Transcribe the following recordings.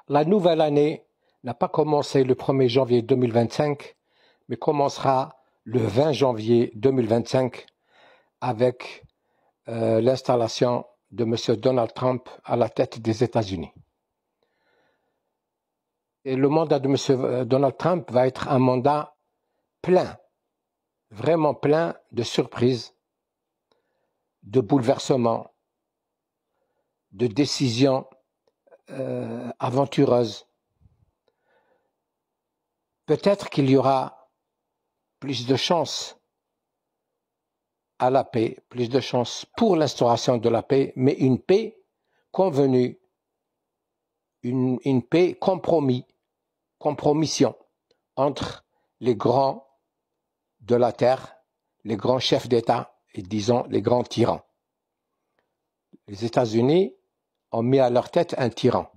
La nouvelle année n'a pas commencé le 1er janvier 2025, mais commencera le 20 janvier 2025 avec l'installation de M. Donald Trump à la tête des États-Unis. Et le mandat de M. Donald Trump va être un mandat plein, vraiment plein de surprises, de bouleversements, de décisions aventureuses. Peut-être qu'il y aura plus de chances à la paix, plus de chances pour l'instauration de la paix, mais une paix convenue, une paix compromission entre les grands de la terre, les grands chefs d'État et disons les grands tyrans. Les États-Unis ont mis à leur tête un tyran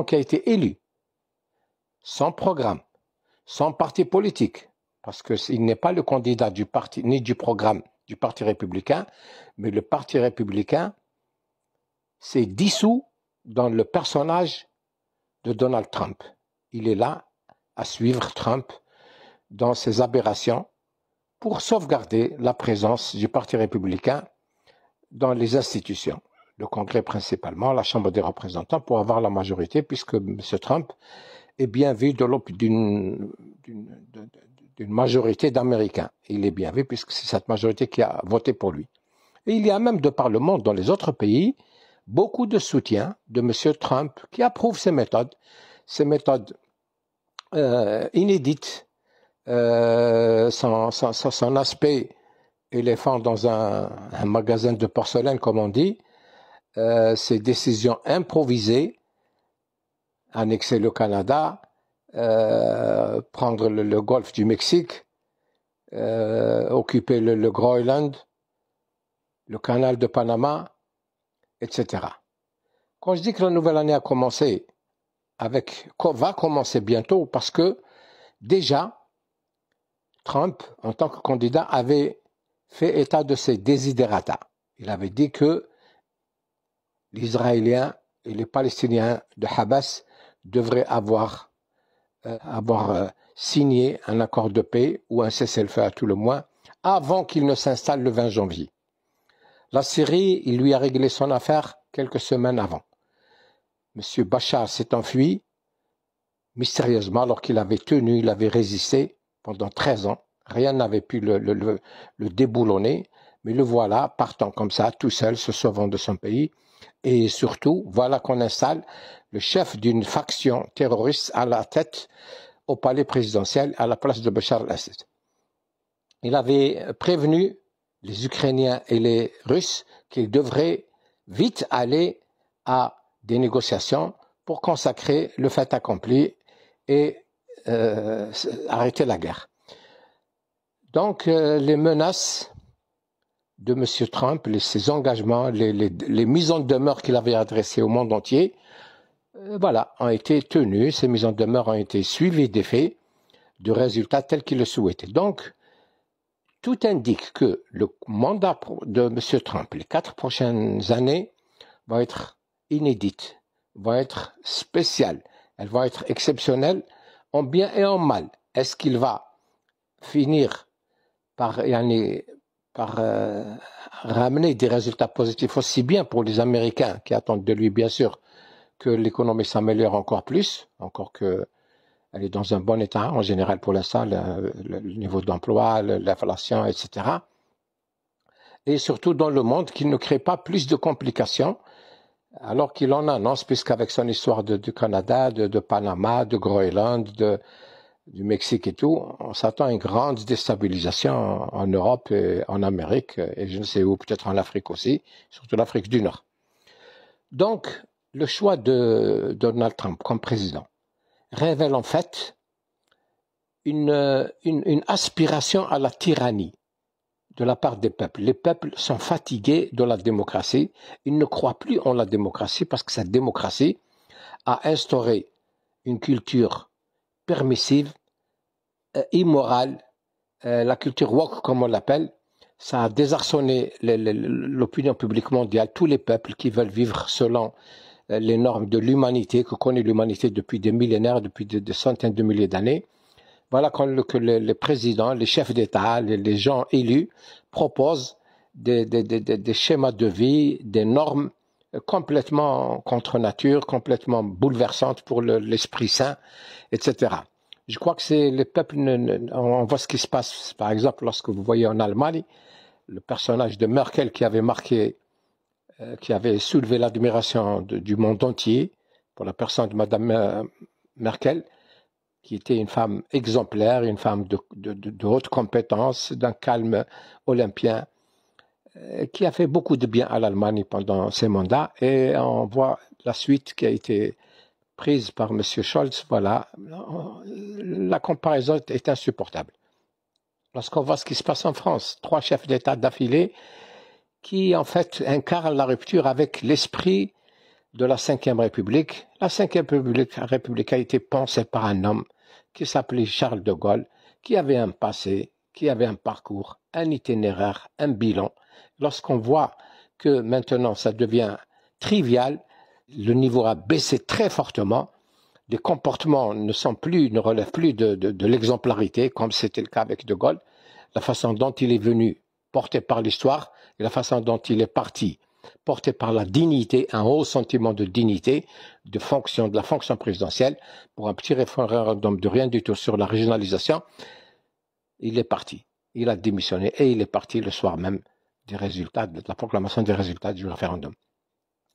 qui a été élu, sans programme, sans parti politique, parce qu'il n'est pas le candidat du parti, ni du programme du Parti républicain, mais le Parti républicain s'est dissous dans le personnage de Donald Trump. Il est là à suivre Trump dans ses aberrations pour sauvegarder la présence du Parti républicain dans les institutions, le Congrès principalement, la Chambre des représentants, pour avoir la majorité, puisque M. Trump est bien vu d'une majorité d'Américains. Il est bien vu puisque c'est cette majorité qui a voté pour lui. Et il y a même de par le monde, dans les autres pays, beaucoup de soutien de M. Trump qui approuve ces méthodes inédites, son aspect éléphant dans un magasin de porcelaine, comme on dit, ses décisions improvisées, annexer le Canada, prendre le golfe du Mexique, occuper le Groenland, le canal de Panama, etc. Quand je dis que la nouvelle année a commencé, va commencer bientôt, parce que déjà, Trump, en tant que candidat, avait fait état de ses desiderata. Il avait dit que les Israéliens et les Palestiniens de Hamas devraient avoir signé un accord de paix ou un cessez-le-feu à tout le moins avant qu'il ne s'installe le 20 janvier. La Syrie, il lui a réglé son affaire quelques semaines avant. M. Bachar s'est enfui mystérieusement alors qu'il avait il avait résisté pendant 13 ans. Rien n'avait pu le déboulonner, mais le voilà partant comme ça, tout seul, se sauvant de son pays. Et surtout, voilà qu'on installe le chef d'une faction terroriste à la tête au palais présidentiel à la place de Bachar al-Assad. Il avait prévenu les Ukrainiens et les Russes qu'ils devraient vite aller à des négociations pour consacrer le fait accompli et arrêter la guerre. Donc, les menaces de M. Trump, ses engagements, les mises en demeure qu'il avait adressées au monde entier, ont été tenues. Ces mises en demeure ont été suivies des faits, de résultats tels qu'il le souhaitait. Donc, tout indique que le mandat de M. Trump, les 4 prochaines années, va être inédite, va être spéciale, elle va être exceptionnelle en bien et en mal. Est-ce qu'il va finir par ramener des résultats positifs aussi bien pour les Américains qui attendent de lui, bien sûr, que l'économie s'améliore encore plus, encore qu'elle est dans un bon état en général pour l'instant, le niveau d'emploi, l'inflation, etc. Et surtout dans le monde qu'il ne crée pas plus de complications alors qu'il en annonce, puisqu'avec son histoire du Canada, de Panama, de Groenland, du Mexique et tout, on s'attend à une grande déstabilisation en Europe et en Amérique, et je ne sais où, peut-être en Afrique aussi, surtout l'Afrique du Nord. Donc, le choix de Donald Trump comme président révèle en fait une aspiration à la tyrannie de la part des peuples. Les peuples sont fatigués de la démocratie. Ils ne croient plus en la démocratie parce que cette démocratie a instauré une culture permissive, immorale, la culture woke comme on l'appelle. Ça a désarçonné l'opinion publique mondiale, tous les peuples qui veulent vivre selon les normes de l'humanité que connaît l'humanité depuis des millénaires, depuis des centaines de milliers d'années. Voilà que les présidents, les chefs d'État, les gens élus proposent des schémas de vie, des normes complètement contre nature, complètement bouleversantes pour l'esprit sain, etc. Je crois que c'est les peuples, on voit ce qui se passe, par exemple, lorsque vous voyez en Allemagne, le personnage de Merkel qui avait marqué, qui avait soulevé l'admiration du monde entier pour la personne de Madame Merkel, qui était une femme exemplaire, une femme de haute compétence, d'un calme olympien, qui a fait beaucoup de bien à l'Allemagne pendant ses mandats. Et on voit la suite qui a été prise par M. Scholz. Voilà, la comparaison est insupportable. Lorsqu'on voit ce qui se passe en France, 3 chefs d'État d'affilée qui, en fait, incarnent la rupture avec l'esprit de la Ve République. La Ve République a été pensée par un homme qui s'appelait Charles de Gaulle, qui avait un passé, qui avait un parcours, un itinéraire, un bilan. Lorsqu'on voit que maintenant ça devient trivial, le niveau a baissé très fortement, les comportements ne relèvent plus de l'exemplarité, comme c'était le cas avec de Gaulle, la façon dont il est venu, porté par l'histoire, et la façon dont il est parti, porté par la dignité, un haut sentiment de dignité, de la fonction présidentielle, pour un petit référendum de rien du tout sur la régionalisation, il est parti. Il a démissionné et il est parti le soir même des résultats, de la proclamation des résultats du référendum.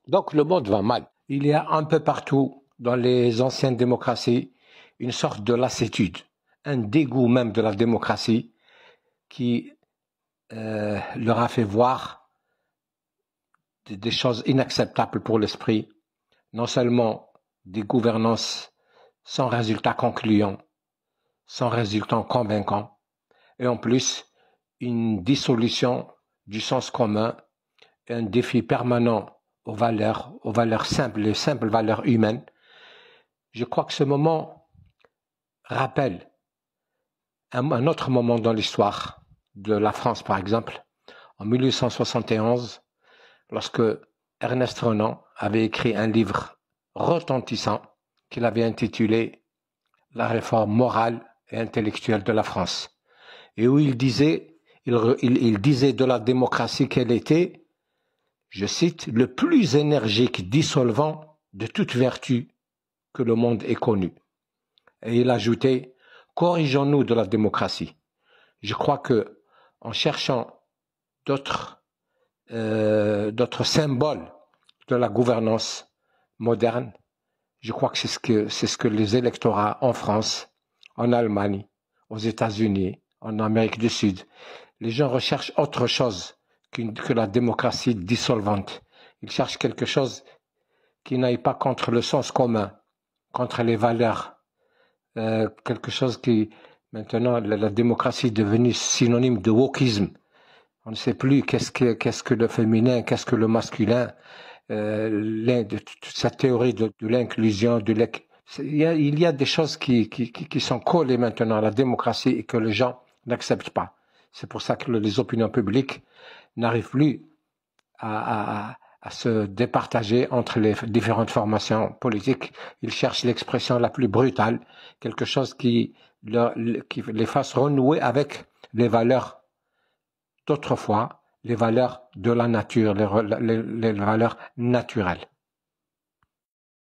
Donc le monde va mal. Il y a un peu partout dans les anciennes démocraties une sorte de lassitude, un dégoût même de la démocratie qui leur a fait voir des choses inacceptables pour l'esprit, non seulement des gouvernances sans résultat concluant, sans résultat convaincant, et en plus une dissolution du sens commun, un défi permanent aux valeurs simples, les simples valeurs humaines. Je crois que ce moment rappelle un autre moment dans l'histoire de la France, par exemple, en 1871, lorsque Ernest Renan avait écrit un livre retentissant qu'il avait intitulé « La réforme morale et intellectuelle de la France », et où il disait de la démocratie qu'elle était, je cite, « le plus énergique dissolvant de toute vertu que le monde ait connue ». Et il ajoutait « corrigeons-nous de la démocratie ». Je crois que en cherchant d'autres symboles de la gouvernance moderne, je crois que c'est ce que les électorats en France, en Allemagne, aux États-Unis, en Amérique du Sud, les gens recherchent autre chose que la démocratie dissolvante. Ils cherchent quelque chose qui n'aille pas contre le sens commun, contre les valeurs, quelque chose qui, maintenant, la démocratie est devenue synonyme de wokisme. On ne sait plus qu'est-ce que le féminin, qu'est-ce que le masculin, toute cette théorie de l'inclusion, il y a des choses qui sont collées maintenant à la démocratie et que les gens n'acceptent pas. C'est pour ça que les opinions publiques n'arrivent plus à se départager entre les différentes formations politiques. Ils cherchent l'expression la plus brutale, quelque chose qui les fasse renouer avec les valeurs d'autrefois, les valeurs de la nature, les valeurs naturelles.